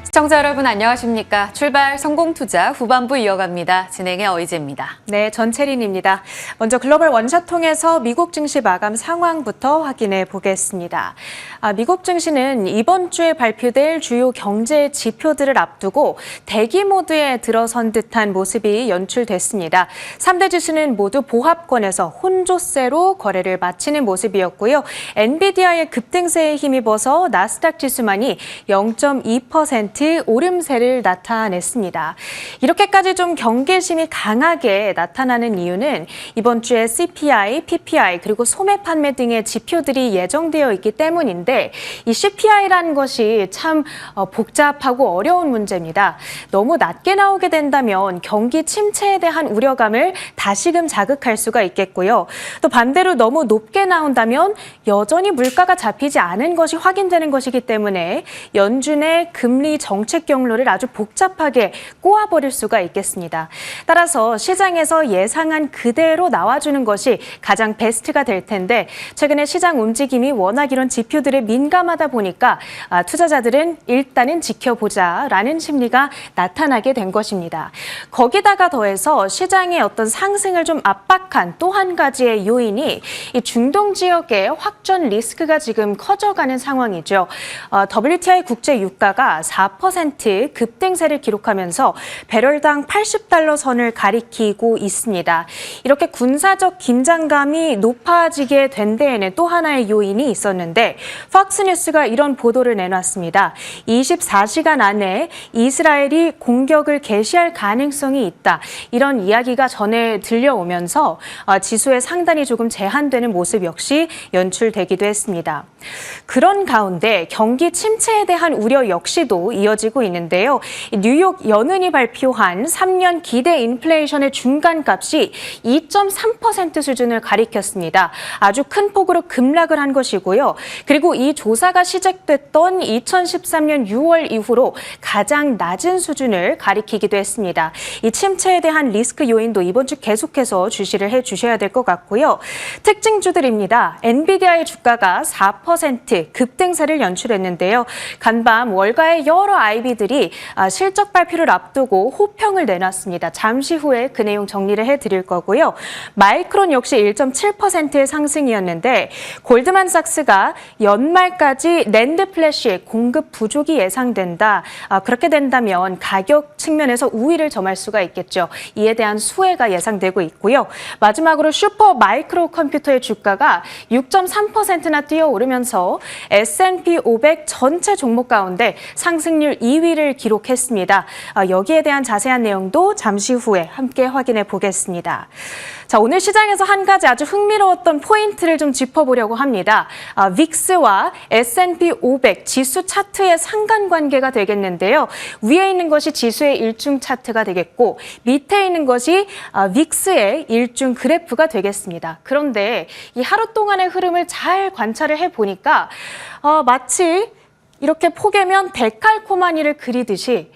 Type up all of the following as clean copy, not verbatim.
시청자 여러분 안녕하십니까? 출발 성공투자 후반부 이어갑니다. 진행의 어이제입니다. 네, 전채린입니다. 먼저 글로벌 원샷 통해서 미국 증시 마감 상황부터 확인해 보겠습니다. 미국 증시는 이번 주에 발표될 주요 경제 지표들을 앞두고 대기 모드에 들어선 듯한 모습이 연출됐습니다. 3대 지수는 모두 보합권에서 혼조세로 거래를 마치는 모습이었고요. 엔비디아의 급등세에 힘입어서 나스닥 지수만이 0.2% 오름세를 나타냈습니다. 이렇게까지 좀 경계심이 강하게 나타나는 이유는 이번 주에 CPI, PPI 그리고 소매 판매 등의 지표들이 예정되어 있기 때문인데 이 CPI라는 것이 참 복잡하고 어려운 문제입니다. 너무 낮게 나오게 된다면 경기 침체에 대한 우려감을 다시금 자극할 수가 있겠고요. 또 반대로 너무 높게 나온다면 여전히 물가가 잡히지 않은 것이 확인되는 것이기 때문에 연준의 금리 정책 경로를 아주 복잡하게 꼬아버릴 수가 있겠습니다. 따라서 시장에서 예상한 그대로 나와주는 것이 가장 베스트가 될 텐데 최근에 시장 움직임이 워낙 이런 지표들에 민감하다 보니까 투자자들은 일단은 지켜보자라는 심리가 나타나게 된 것입니다. 거기다가 더해서 시장의 어떤 상승을 좀 압박한 또 한 가지의 요인이 이 중동 지역의 확전 리스크가 지금 커져가는 상황이죠. WTI 국제 유가가 4% 급등세를 기록하면서 배럴당 80달러 선을 가리키고 있습니다. 이렇게 군사적 긴장감이 높아지게 된 데에는 또 하나의 요인이 있었는데 팍스뉴스가 이런 보도를 내놨습니다. 24시간 안에 이스라엘이 공격을 개시할 가능성이 있다. 이런 이야기가 전해 들려오면서 지수에 상당히 조금 제한되는 모습 역시 연출되기도 했습니다. 그런 가운데 경기 침체에 대한 우려 역시도 이어지고 있는데요. 뉴욕 연은이 발표한 3년 기대 인플레이션의 중간값이 2.3% 수준을 가리켰습니다. 아주 큰 폭으로 급락을 한 것이고요. 그리고 이 조사가 시작됐던 2013년 6월 이후로 가장 낮은 수준을 가리키기도 했습니다. 이 침체에 대한 리스크 요인도 이번 주 계속해서 주시를 해주셔야 될 것 같고요. 특징주들입니다. 엔비디아의 주가가 4% 급등세를 연출했는데요. 간밤 월가의 여러 IB들이 실적 발표를 앞두고 호평을 내놨습니다. 잠시 후에 그 내용 정리를 해드릴 거고요. 마이크론 역시 1.7%의 상승이었는데 골드만삭스가 연말까지 낸드 플래시의 공급 부족이 예상된다. 그렇게 된다면 가격 측면에서 우위를 점할 수가 있겠죠. 이에 대한 수혜가 예상되고 있고요. 마지막으로 슈퍼 마이크로 컴퓨터의 주가가 6.3%나 뛰어오르면서 S&P 500 전체 종목 가운데 상승률 2위를 기록했습니다. 여기에 대한 자세한 내용도 잠시 후에 함께 확인해 보겠습니다. 자, 오늘 시장에서 한 가지 아주 흥미로웠던 포인트를 좀 짚어보려고 합니다. 빅스와 S&P 500 지수 차트의 상관관계가 되겠는데요. 위에 있는 것이 지수의 일중 차트가 되겠고 밑에 있는 것이 빅스의 일중 그래프가 되겠습니다. 그런데 이 하루 동안의 흐름을 잘 관찰을 해보니까 마치 이렇게 포개면 데칼코마니를 그리듯이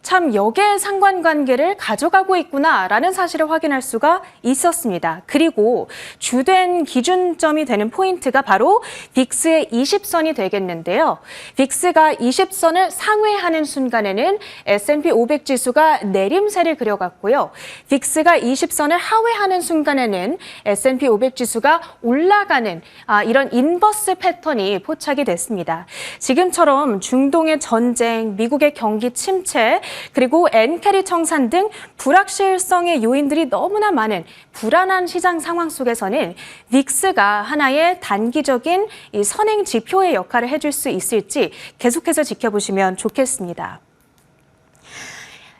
참 역의 상관관계를 가져가고 있구나라는 사실을 확인할 수가 있었습니다. 그리고 주된 기준점이 되는 포인트가 바로 빅스의 20선이 되겠는데요. 빅스가 20선을 상회하는 순간에는 S&P 500 지수가 내림세를 그려갔고요. 빅스가 20선을 하회하는 순간에는 S&P 500 지수가 올라가는 이런 인버스 패턴이 포착이 됐습니다. 지금처럼 중동의 전쟁, 미국의 경기 침체, 그리고 엔캐리 청산 등 불확실성의 요인들이 너무나 많은 불안한 시장 상황 속에서는 빅스가 하나의 단기적인 이 선행 지표의 역할을 해줄 수 있을지 계속해서 지켜보시면 좋겠습니다.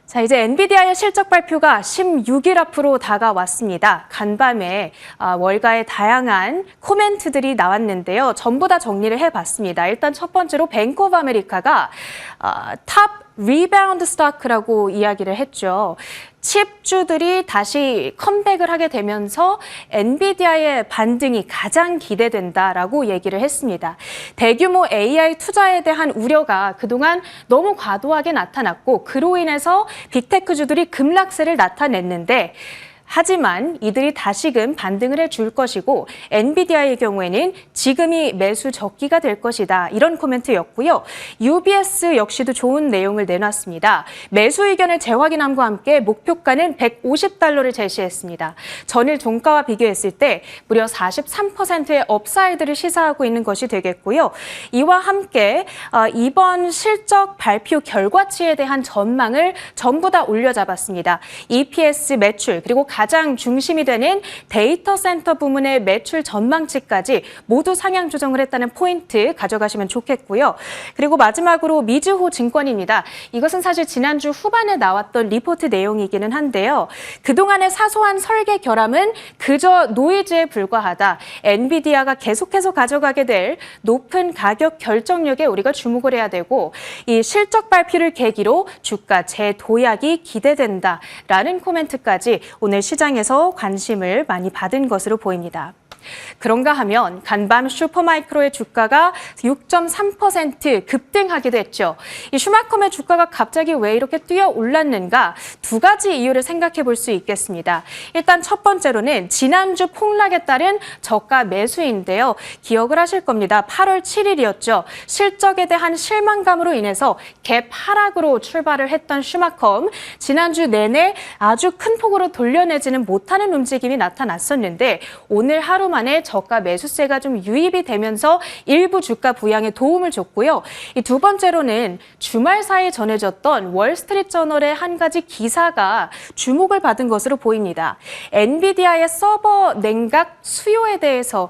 자, 이제 엔비디아의 실적 발표가 16일 앞으로 다가왔습니다. 간밤에 월가의 다양한 코멘트들이 나왔는데요. 전부 다 정리를 해봤습니다. 일단 첫 번째로 뱅크 오브 아메리카가 탑 리바운드 스토크라고 이야기를 했죠. 칩주들이 다시 컴백을 하게 되면서 엔비디아의 반등이 가장 기대된다라고 얘기를 했습니다. 대규모 AI 투자에 대한 우려가 그동안 너무 과도하게 나타났고 그로 인해서 빅테크주들이 급락세를 나타냈는데 하지만 이들이 다시금 반등을 해줄 것이고 엔비디아의 경우에는 지금이 매수 적기가 될 것이다. 이런 코멘트였고요. UBS 역시도 좋은 내용을 내놨습니다. 매수 의견을 재확인함과 함께 목표가는 150달러를 제시했습니다. 전일 종가와 비교했을 때 무려 43%의 업사이드를 시사하고 있는 것이 되겠고요. 이와 함께 이번 실적 발표 결과치에 대한 전망을 전부 다 올려잡았습니다. EPS 매출 그리고 가장 중심이 되는 데이터 센터 부문의 매출 전망치까지 모두 상향 조정을 했다는 포인트 가져가시면 좋겠고요. 그리고 마지막으로 미즈호 증권입니다. 이것은 사실 지난주 후반에 나왔던 리포트 내용이기는 한데요. 그동안의 사소한 설계 결함은 그저 노이즈에 불과하다. 엔비디아가 계속해서 가져가게 될 높은 가격 결정력에 우리가 주목을 해야 되고 이 실적 발표를 계기로 주가 재도약이 기대된다라는 코멘트까지 오늘 시장에서 관심을 많이 받은 것으로 보입니다. 그런가 하면 간밤 슈퍼마이크로의 주가가 6.3% 급등하기도 했죠. 이 슈마컴의 주가가 갑자기 왜 이렇게 뛰어 올랐는가? 두 가지 이유를 생각해 볼 수 있겠습니다. 일단 첫 번째로는 지난주 폭락에 따른 저가 매수인데요. 기억을 하실 겁니다. 8월 7일이었죠. 실적에 대한 실망감으로 인해서 갭 하락으로 출발을 했던 슈마컴. 지난주 내내 아주 큰 폭으로 돌려내지는 못하는 움직임이 나타났었는데 오늘 하루 만에 저가 매수세가 좀 유입이 되면서 일부 주가 부양에 도움을 줬고요. 이 두 번째로는 주말 사이 전해졌던 월스트리트저널의 한 가지 기사가 주목을 받은 것으로 보입니다. 엔비디아의 서버 냉각 수요에 대해서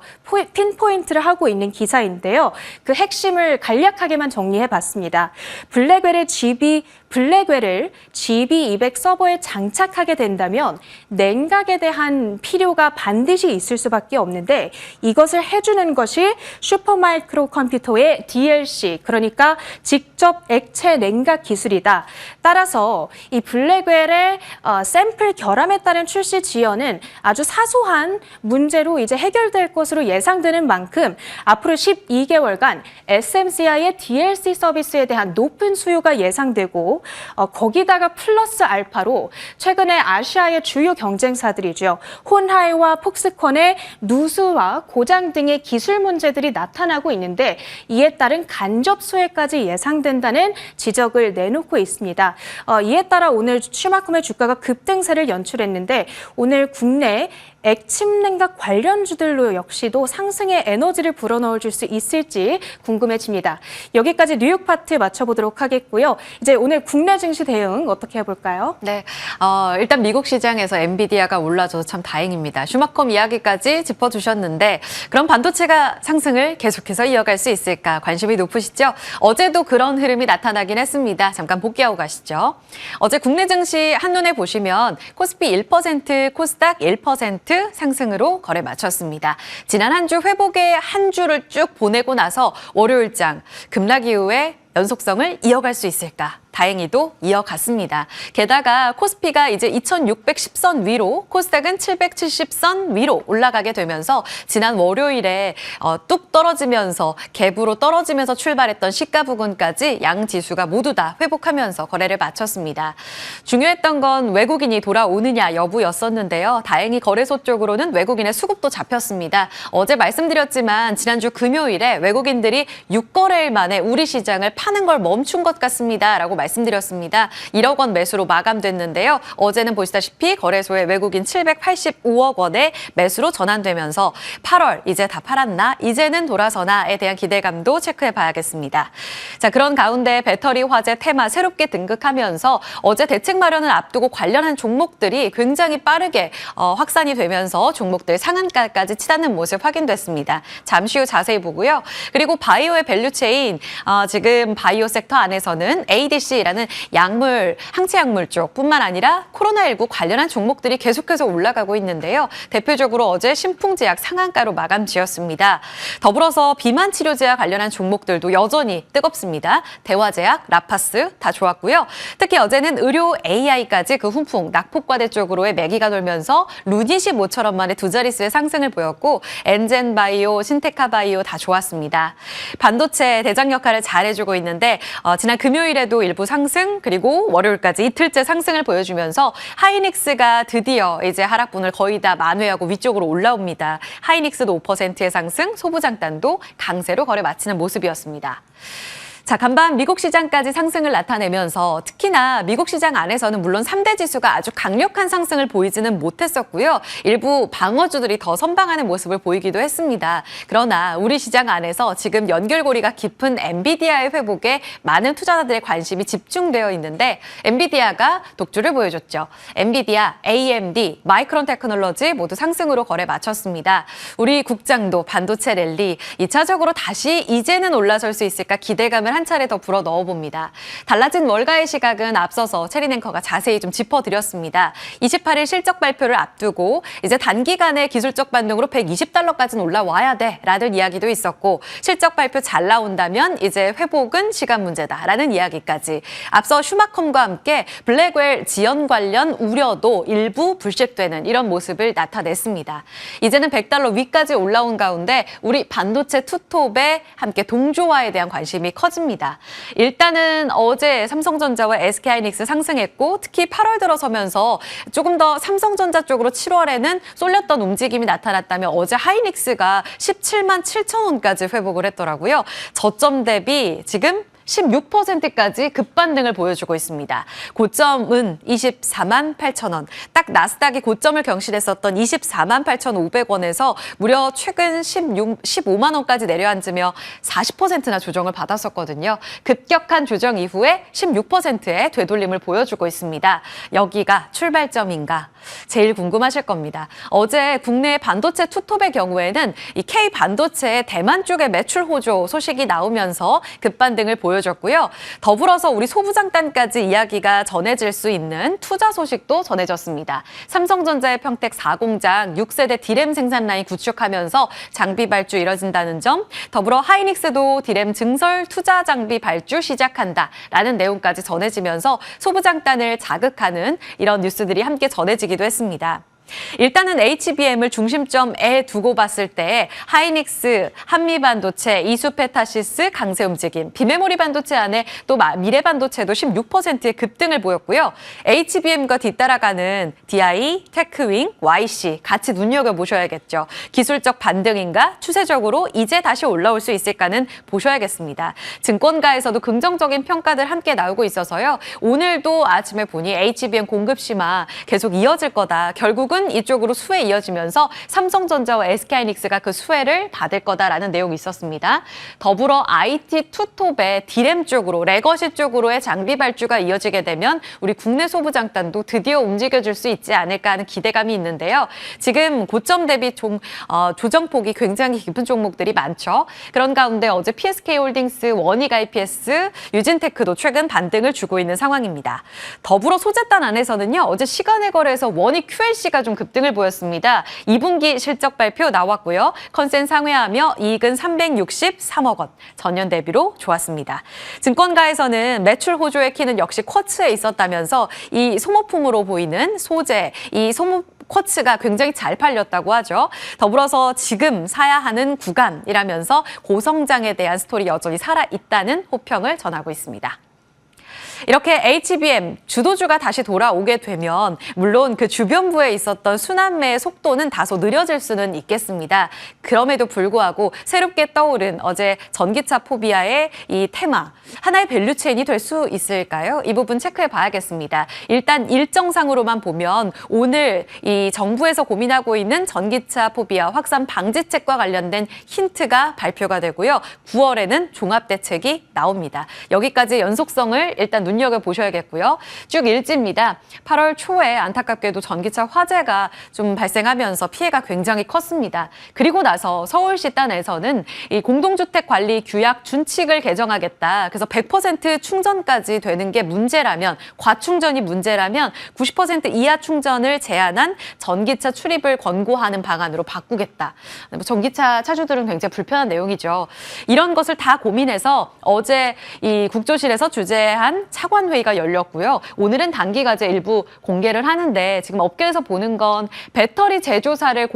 핀포인트를 하고 있는 기사인데요. 그 핵심을 간략하게만 정리해봤습니다. 블랙웰을 GB200 서버에 장착하게 된다면 냉각에 대한 필요가 반드시 있을 수밖에 없는데 이것을 해주는 것이 슈퍼마이크로 컴퓨터의 DLC, 그러니까 직접 액체 냉각 기술이다. 따라서 이 블랙웰의 샘플 결함에 따른 출시 지연은 아주 사소한 문제로 이제 해결될 것으로 예상되는 만큼 앞으로 12개월간 SMCI의 DLC 서비스에 대한 높은 수요가 예상되고 거기다가 플러스 알파로 최근에 아시아의 주요 경쟁사들이죠. 혼하이와 폭스콘의 누수와 고장 등의 기술 문제들이 나타나고 있는데 이에 따른 간접 수혜까지 예상된다는 지적을 내놓고 있습니다. 이에 따라 오늘 슈마컴의 주가가 급등세를 연출했는데 오늘 국내 액침 냉각 관련주들로 역시도 상승의 에너지를 불어넣어 줄 수 있을지 궁금해집니다. 여기까지 뉴욕 파트 맞춰보도록 하겠고요. 이제 오늘 국내 증시 대응 어떻게 해볼까요? 네, 일단 미국 시장에서 엔비디아가 올라줘서 참 다행입니다. 슈마컴 이야기까지 짚어주셨는데 그럼 반도체가 상승을 계속해서 이어갈 수 있을까 관심이 높으시죠? 어제도 그런 흐름이 나타나긴 했습니다. 잠깐 복귀하고 가시죠. 어제 국내 증시 한눈에 보시면 코스피 1%, 코스닥 1% 상승으로 거래 마쳤습니다. 지난 한 주 회복의 한 주를 쭉 보내고 나서 월요일장 급락 이후에 연속성을 이어갈 수 있을까? 다행히도 이어갔습니다. 게다가 코스피가 이제 2610선 위로, 코스닥은 770선 위로 올라가게 되면서 지난 월요일에 뚝 떨어지면서 갭으로 떨어지면서 출발했던 시가 부근까지 양 지수가 모두 다 회복하면서 거래를 마쳤습니다. 중요했던 건 외국인이 돌아오느냐 여부였었는데요. 다행히 거래소 쪽으로는 외국인의 수급도 잡혔습니다. 어제 말씀드렸지만 지난주 금요일에 외국인들이 6거래일 만에 우리 시장을 파는 걸 멈춘 것 같습니다. 라고 말씀드렸습니다. 1억 원 매수로 마감됐는데요. 어제는 보시다시피 거래소에 외국인 785억 원의 매수로 전환되면서 8월 이제 다 팔았나? 이제는 돌아서나에 대한 기대감도 체크해 봐야겠습니다. 자, 그런 가운데 배터리, 화재, 테마 새롭게 등극하면서 어제 대책 마련을 앞두고 관련한 종목들이 굉장히 빠르게 확산이 되면서 종목들 상한가까지 치닫는 모습 확인됐습니다. 잠시 후 자세히 보고요. 그리고 바이오의 밸류체인, 지금 바이오 섹터 안에서는 ADC라는 약물, 항체약물 쪽뿐만 아니라 코로나19 관련한 종목들이 계속해서 올라가고 있는데요. 대표적으로 어제 신풍제약 상한가로 마감 지었습니다. 더불어서 비만 치료제와 관련한 종목들도 여전히 뜨겁습니다. 대화제약, 라파스 다 좋았고요. 특히 어제는 의료 AI까지 그 훈풍, 낙폭과대 쪽으로의 매기가 돌면서 루닛이 모처럼 만에 두 자릿수의 상승을 보였고 엔젠바이오, 신테카바이오 다 좋았습니다. 반도체 대장 역할을 잘해주고 있는데 지난 금요일에도 일본 일부 상승, 그리고 월요일까지 이틀째 상승을 보여주면서 하이닉스가 드디어 이제 하락분을 거의 다 만회하고 위쪽으로 올라옵니다. 하이닉스도 5%의 상승, 소부장단도 강세로 거래 마치는 모습이었습니다. 자, 간밤 미국 시장까지 상승을 나타내면서 특히나 미국 시장 안에서는 물론 3대 지수가 아주 강력한 상승을 보이지는 못했었고요. 일부 방어주들이 더 선방하는 모습을 보이기도 했습니다. 그러나 우리 시장 안에서 지금 연결고리가 깊은 엔비디아의 회복에 많은 투자자들의 관심이 집중되어 있는데 엔비디아가 독주를 보여줬죠. 엔비디아, AMD, 마이크론 테크놀로지 모두 상승으로 거래 마쳤습니다. 우리 국장도 반도체 랠리 2차적으로 다시 이제는 올라설 수 있을까 기대감을 한 차례 더 불어 넣어봅니다. 달라진 월가의 시각은 앞서서 체린 앵커가 자세히 좀 짚어드렸습니다. 28일 실적 발표를 앞두고 이제 단기간에 기술적 반등으로 $120까지는 올라와야 돼라는 이야기도 있었고 실적 발표 잘 나온다면 이제 회복은 시간 문제다라는 이야기까지 앞서 슈마컴과 함께 블랙웰 지연 관련 우려도 일부 불식되는 이런 모습을 나타냈습니다. 이제는 $100 위까지 올라온 가운데 우리 반도체 투톱에 함께 동조화에 대한 관심이 커집니다. 일단은 어제 삼성전자와 SK하이닉스 상승했고 특히 8월 들어서면서 조금 더 삼성전자 쪽으로 7월에는 쏠렸던 움직임이 나타났다면 어제 하이닉스가 17만 7천 원까지 회복을 했더라고요. 저점 대비 지금 16%까지 급반등을 보여주고 있습니다. 고점은 24만 8천 원. 딱 나스닥이 고점을 경신했었던 24만 8,500원에서 무려 최근 15만 원까지 내려앉으며 40%나 조정을 받았었거든요. 급격한 조정 이후에 16%의 되돌림을 보여주고 있습니다. 여기가 출발점인가? 제일 궁금하실 겁니다. 어제 국내 반도체 투톱의 경우에는 이 K 반도체의 대만 쪽의 매출 호조 소식이 나오면서 급반등을 보여줬고요. 더불어서 우리 소부장단까지 이야기가 전해질 수 있는 투자 소식도 전해졌습니다. 삼성전자의 평택 4공장 6세대 디램 생산 라인 구축하면서 장비 발주 이뤄진다는 점, 더불어 하이닉스도 디램 증설 투자 장비 발주 시작한다라는 내용까지 전해지면서 소부장단을 자극하는 이런 뉴스들이 함께 전해지기도 했습니다. 일단은 HBM을 중심점에 두고 봤을 때 하이닉스, 한미반도체, 이수페타시스 강세 움직임, 비메모리 반도체 안에 또 미래반도체도 16%의 급등을 보였고요. HBM과 뒤따라가는 DI, 테크윙, YC 같이 눈여겨보셔야겠죠. 기술적 반등인가? 추세적으로 이제 다시 올라올 수 있을까는 보셔야겠습니다. 증권가에서도 긍정적인 평가들 함께 나오고 있어서요. 오늘도 아침에 보니 HBM 공급 심화 계속 이어질 거다. 결국은 이쪽으로 수혜 이어지면서 삼성전자와 SK하이닉스가 그 수혜를 받을 거다라는 내용이 있었습니다. 더불어 IT 투톱의 디램 쪽으로, 레거시 쪽으로의 장비 발주가 이어지게 되면 우리 국내 소부장단도 드디어 움직여줄 수 있지 않을까 하는 기대감이 있는데요. 지금 고점 대비 조정폭이 굉장히 깊은 종목들이 많죠. 그런 가운데 어제 PSK홀딩스, 원익IPS, 유진테크도 최근 반등을 주고 있는 상황입니다. 더불어 소재단 안에서는요. 어제 시간의 거래에서 원익 QLC가 좀 급등을 보였습니다. 2분기 실적 발표 나왔고요. 컨센 상회하며 이익은 363억 원, 전년 대비로 좋았습니다. 증권가에서는 매출 호조의 키는 역시 쿼츠에 있었다면서 이 소모품으로 보이는 소재, 이 쿼츠가 굉장히 잘 팔렸다고 하죠. 더불어서 지금 사야 하는 구간이라면서 고성장에 대한 스토리 여전히 살아있다는 호평을 전하고 있습니다. 이렇게 HBM 주도주가 다시 돌아오게 되면 물론 그 주변부에 있었던 순환매의 속도는 다소 느려질 수는 있겠습니다. 그럼에도 불구하고 새롭게 떠오른 어제 전기차 포비아의 이 테마, 하나의 밸류체인이 될 수 있을까요? 이 부분 체크해 봐야겠습니다. 일단 일정상으로만 보면 오늘 이 정부에서 고민하고 있는 전기차 포비아 확산 방지책과 관련된 힌트가 발표가 되고요. 9월에는 종합대책이 나옵니다. 여기까지 연속성을 일단 눈여겨보셔야겠고요. 쭉 일지입니다. 8월 초에 안타깝게도 전기차 화재가 좀 발생하면서 피해가 굉장히 컸습니다. 그리고 나서 서울시 단에서는 이 공동주택 관리 규약 준칙을 개정하겠다. 그래서 100% 충전까지 되는 게 문제라면, 과충전이 문제라면 90% 이하 충전을 제한한 전기차 출입을 권고하는 방안으로 바꾸겠다. 전기차 차주들은 굉장히 불편한 내용이죠. 이런 것을 다 고민해서 어제 이 국조실에서 주재한 차관회의가 열렸고요. 오늘은 단기가제 일부 공개를 하는데 지금 업계에서 보는 건 배터리 제조사를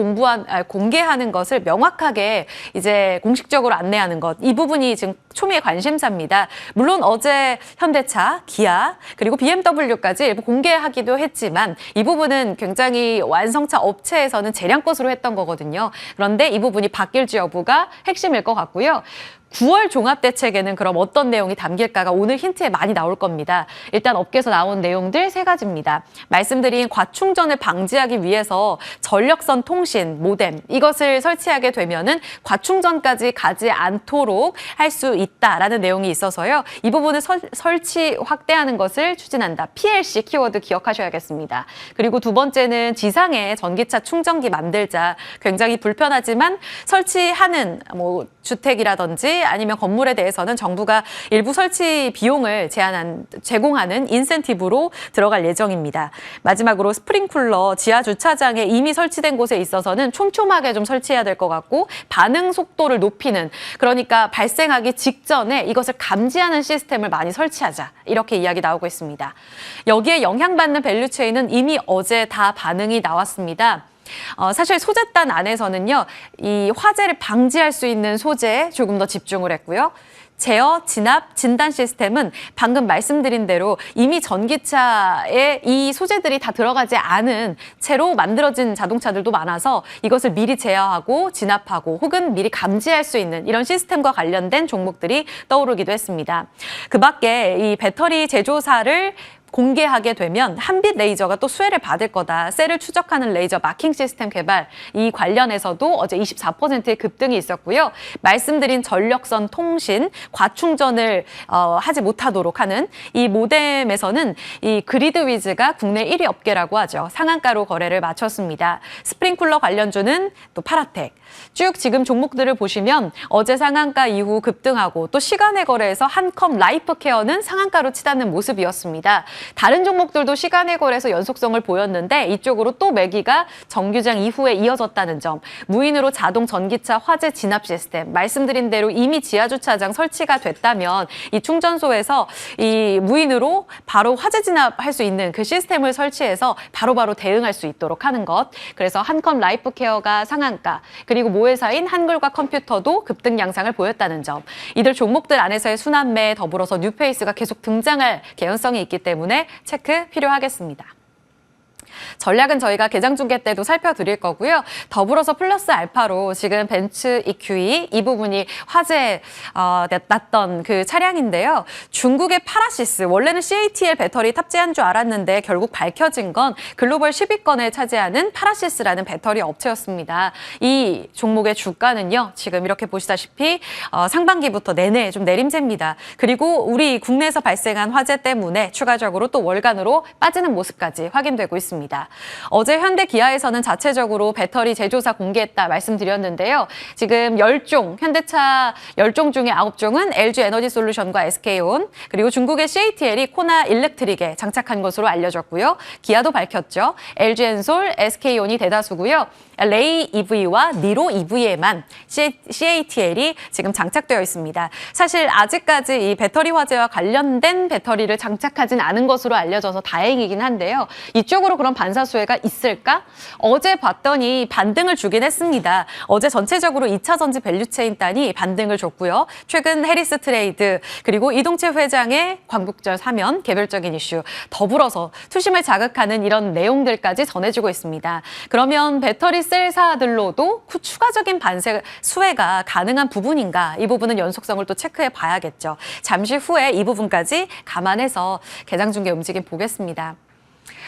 공개하는 것을 명확하게 이제 공식적으로 안내하는 것. 이 부분이 지금 초미의 관심사입니다. 물론 어제 현대차, 기아, 그리고 BMW까지 일부 공개하기도 했지만 이 부분은 굉장히 완성차 업체에서는 재량것으로 했던 거거든요. 그런데 이 부분이 바뀔지 여부가 핵심일 것 같고요. 9월 종합대책에는 그럼 어떤 내용이 담길까가 오늘 힌트에 많이 나올 겁니다. 일단 업계에서 나온 내용들 3가지입니다. 말씀드린 과충전을 방지하기 위해서 전력선 통신, 모뎀 이것을 설치하게 되면은 과충전까지 가지 않도록 할 수 있다라는 내용이 있어서요. 이 부분을 설치 확대하는 것을 추진한다. PLC 키워드 기억하셔야겠습니다. 그리고 두 번째는 지상에 전기차 충전기 만들자. 굉장히 불편하지만 설치하는 주택이라든지 아니면 건물에 대해서는 정부가 일부 설치 비용을 제공하는 인센티브로 들어갈 예정입니다. 마지막으로 스프링쿨러 지하 주차장에 이미 설치된 곳에 있어서는 촘촘하게 좀 설치해야 될 것 같고 반응 속도를 높이는 그러니까 발생하기 직전에 이것을 감지하는 시스템을 많이 설치하자 이렇게 이야기 나오고 있습니다. 여기에 영향받는 밸류체인은 이미 어제 다 반응이 나왔습니다. 사실 소재단 안에서는요, 이 화재를 방지할 수 있는 소재에 조금 더 집중을 했고요. 제어, 진압, 진단 시스템은 방금 말씀드린 대로 이미 전기차에 이 소재들이 다 들어가지 않은 채로 만들어진 자동차들도 많아서 이것을 미리 제어하고 진압하고 혹은 미리 감지할 수 있는 이런 시스템과 관련된 종목들이 떠오르기도 했습니다. 그 밖에 이 배터리 제조사를 공개하게 되면 한빛 레이저가 또 수혜를 받을 거다. 셀을 추적하는 레이저 마킹 시스템 개발 이 관련해서도 어제 24%의 급등이 있었고요. 말씀드린 전력선 통신, 과충전을 하지 못하도록 하는 이 모뎀에서는 이 그리드위즈가 국내 1위 업계라고 하죠. 상한가로 거래를 마쳤습니다. 스프링쿨러 관련주는 또 파라텍. 쭉 지금 종목들을 보시면 어제 상한가 이후 급등하고 또 시간의 거래에서 한컴 라이프케어는 상한가로 치닫는 모습이었습니다. 다른 종목들도 시간의 거래에서 연속성을 보였는데 이쪽으로 또 매기가 정규장 이후에 이어졌다는 점. 무인으로 자동 전기차 화재 진압 시스템. 말씀드린 대로 이미 지하주차장 설치가 됐다면 이 충전소에서 이 무인으로 바로 화재 진압할 수 있는 그 시스템을 설치해서 바로바로 대응할 수 있도록 하는 것. 그래서 한컴 라이프케어가 상한가 그리고 모회사인 한글과 컴퓨터도 급등 양상을 보였다는 점. 이들 종목들 안에서의 순환매 더불어서 뉴페이스가 계속 등장할 개연성이 있기 때문에 체크 필요하겠습니다. 전략은 저희가 개장 중계 때도 살펴드릴 거고요. 더불어서 플러스 알파로 지금 벤츠 EQE 이 부분이 화제 났던 그 차량인데요. 중국의 파라시스 원래는 CATL 배터리 탑재한 줄 알았는데 결국 밝혀진 건 글로벌 10위권을 차지하는 파라시스라는 배터리 업체였습니다. 이 종목의 주가는요. 지금 이렇게 보시다시피 상반기부터 내내 좀 내림세입니다. 그리고 우리 국내에서 발생한 화재 때문에 추가적으로 또 월간으로 빠지는 모습까지 확인되고 있습니다. 어제 현대 기아에서는 자체적으로 배터리 제조사 공개했다 말씀드렸는데요. 지금 10종, 현대차 10종 중에 9종은 LG 에너지 솔루션과 SK온, 그리고 중국의 CATL이 코나 일렉트릭에 장착한 것으로 알려졌고요. 기아도 밝혔죠. LG 엔솔, SK온이 대다수고요. 레이 EV와 니로 EV에만 CATL이 지금 장착되어 있습니다. 사실 아직까지 이 배터리 화재와 관련된 배터리를 장착하진 않은 것으로 알려져서 다행이긴 한데요. 이쪽으로 그런 반사수혜가 있을까? 어제 봤더니 반등을 주긴 했습니다. 어제 전체적으로 2차 전지 밸류체인 단이 반등을 줬고요. 최근 해리스 트레이드 그리고 이동채 회장의 광복절 사면 개별적인 이슈 더불어서 투심을 자극하는 이런 내용들까지 전해주고 있습니다. 그러면 배터리 셀사들로도 추가적인 반세 수혜가 가능한 부분인가? 이 부분은 연속성을 또 체크해 봐야겠죠. 잠시 후에 이 부분까지 감안해서 개장 중계 움직임 보겠습니다.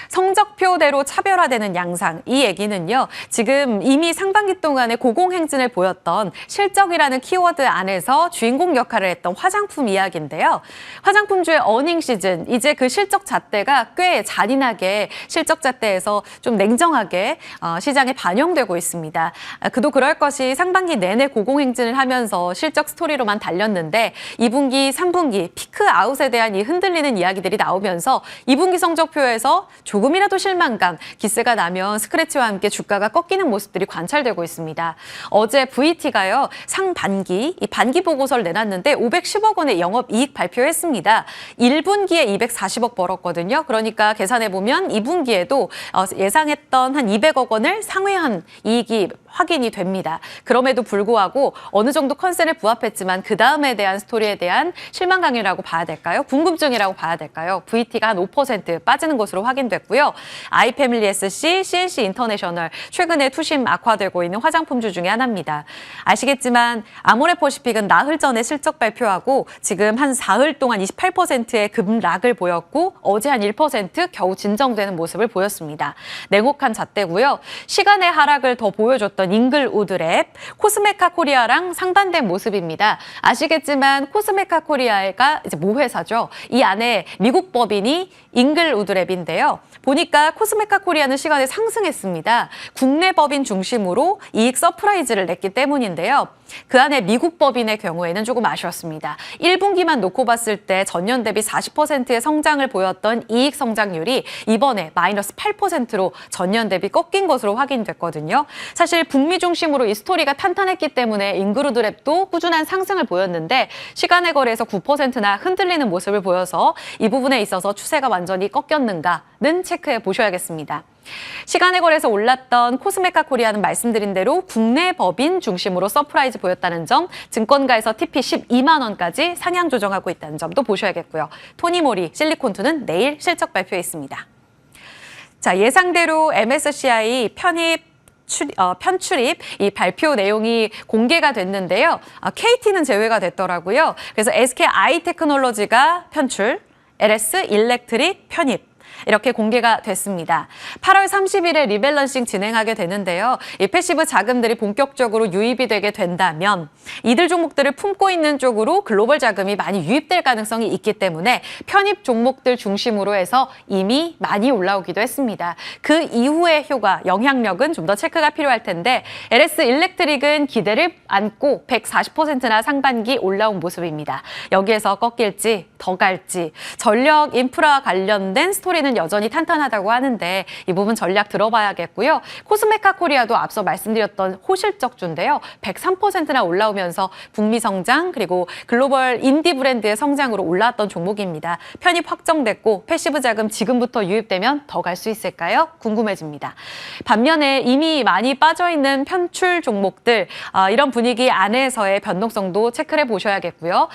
성적표대로 차별화되는 양상, 이 얘기는요. 지금 이미 상반기 동안에 고공행진을 보였던 실적이라는 키워드 안에서 주인공 역할을 했던 화장품 이야기인데요. 화장품주의 어닝 시즌, 이제 그 실적 잣대가 꽤 잔인하게 실적 잣대에서 좀 냉정하게 시장에 반영되고 있습니다. 그도 그럴 것이 상반기 내내 고공행진을 하면서 실적 스토리로만 달렸는데 2분기, 3분기 피크 아웃에 대한 이 흔들리는 이야기들이 나오면서 2분기 성적표에서 조금이라도 실망감, 기세가 나면 스크래치와 함께 주가가 꺾이는 모습들이 관찰되고 있습니다. 어제 VT가요, 상반기, 이 반기 보고서를 내놨는데 510억 원의 영업이익 발표했습니다. 1분기에 240억 벌었거든요. 그러니까 계산해보면 2분기에도 예상했던 한 200억 원을 상회한 이익이 확인이 됩니다. 그럼에도 불구하고 어느 정도 컨셉에 부합했지만 그 다음에 대한 스토리에 대한 실망감이라고 봐야 될까요? 궁금증이라고 봐야 될까요? VT가 한 5% 빠지는 것으로 확인됐고요. 아이패밀리 SC, CNC 인터내셔널 최근에 투심 악화되고 있는 화장품주 중에 하나입니다. 아시겠지만 아모레퍼시픽은 나흘 전에 실적 발표하고 지금 한 사흘 동안 28%의 급락을 보였고 어제 한 1% 겨우 진정되는 모습을 보였습니다. 냉혹한 잣대고요. 시간의 하락을 더 보여줬던 잉글우드랩, 코스메카 코리아랑 상반된 모습입니다. 아시겠지만 코스메카 코리아가 이제 모회사죠. 이 안에 미국 법인이 잉글우드랩인데요. 보니까 코스메카 코리아는 시간에 상승했습니다. 국내 법인 중심으로 이익 서프라이즈를 냈기 때문인데요. 그 안에 미국 법인의 경우에는 조금 아쉬웠습니다. 1분기만 놓고 봤을 때 전년 대비 40%의 성장을 보였던 이익 성장률이 이번에 마이너스 8%로 전년 대비 꺾인 것으로 확인됐거든요. 사실 북미 중심으로 이 스토리가 탄탄했기 때문에 잉그루드랩도 꾸준한 상승을 보였는데 시간의 거래에서 9%나 흔들리는 모습을 보여서 이 부분에 있어서 추세가 완전히 꺾였는가는 체크해 보셔야겠습니다. 시간의 거래에서 올랐던 코스메카 코리아는 말씀드린 대로 국내 법인 중심으로 서프라이즈 보였다는 점, 증권가에서 TP 12만 원까지 상향 조정하고 있다는 점도 보셔야겠고요. 토니모리, 실리콘투는 내일 실적 발표에 있습니다. 자, 예상대로 MSCI 편출입 이 발표 내용이 공개가 됐는데요. KT는 제외가 됐더라고요. 그래서 SK 아이테크놀로지가 편출, LS 일렉트릭 편입. 이렇게 공개가 됐습니다. 8월 30일에 리밸런싱 진행하게 되는데요. 이 패시브 자금들이 본격적으로 유입이 되게 된다면 이들 종목들을 품고 있는 쪽으로 글로벌 자금이 많이 유입될 가능성이 있기 때문에 편입 종목들 중심으로 해서 이미 많이 올라오기도 했습니다. 그 이후의 효과, 영향력은 좀 더 체크가 필요할 텐데 LS 일렉트릭은 기대를 안고 140%나 상반기 올라온 모습입니다. 여기에서 꺾일지 더 갈지 전력 인프라 관련된 스토리는 여전히 탄탄하다고 하는데 이 부분 전략 들어봐야겠고요. 코스메카 코리아도 앞서 말씀드렸던 호실적주인데요. 103%나 올라오면서 북미 성장 그리고 글로벌 인디 브랜드의 성장으로 올라왔던 종목입니다. 편입 확정됐고 패시브 자금 지금부터 유입되면 더 갈 수 있을까요? 궁금해집니다. 반면에 이미 많이 빠져있는 편출 종목들 이런 분위기 안에서의 변동성도 체크를 해보셔야겠고요.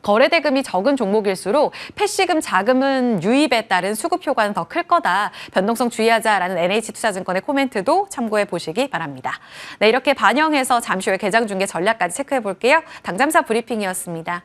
거래대금이 적은 종목일수록 패시금 자금은 유입에 따른 수급 효과는 더 클 거다. 변동성 주의하자라는 NH투자증권의 코멘트도 참고해 보시기 바랍니다. 네, 이렇게 반영해서 잠시 후에 개장 중계 전략까지 체크해 볼게요. 당잠사 브리핑이었습니다.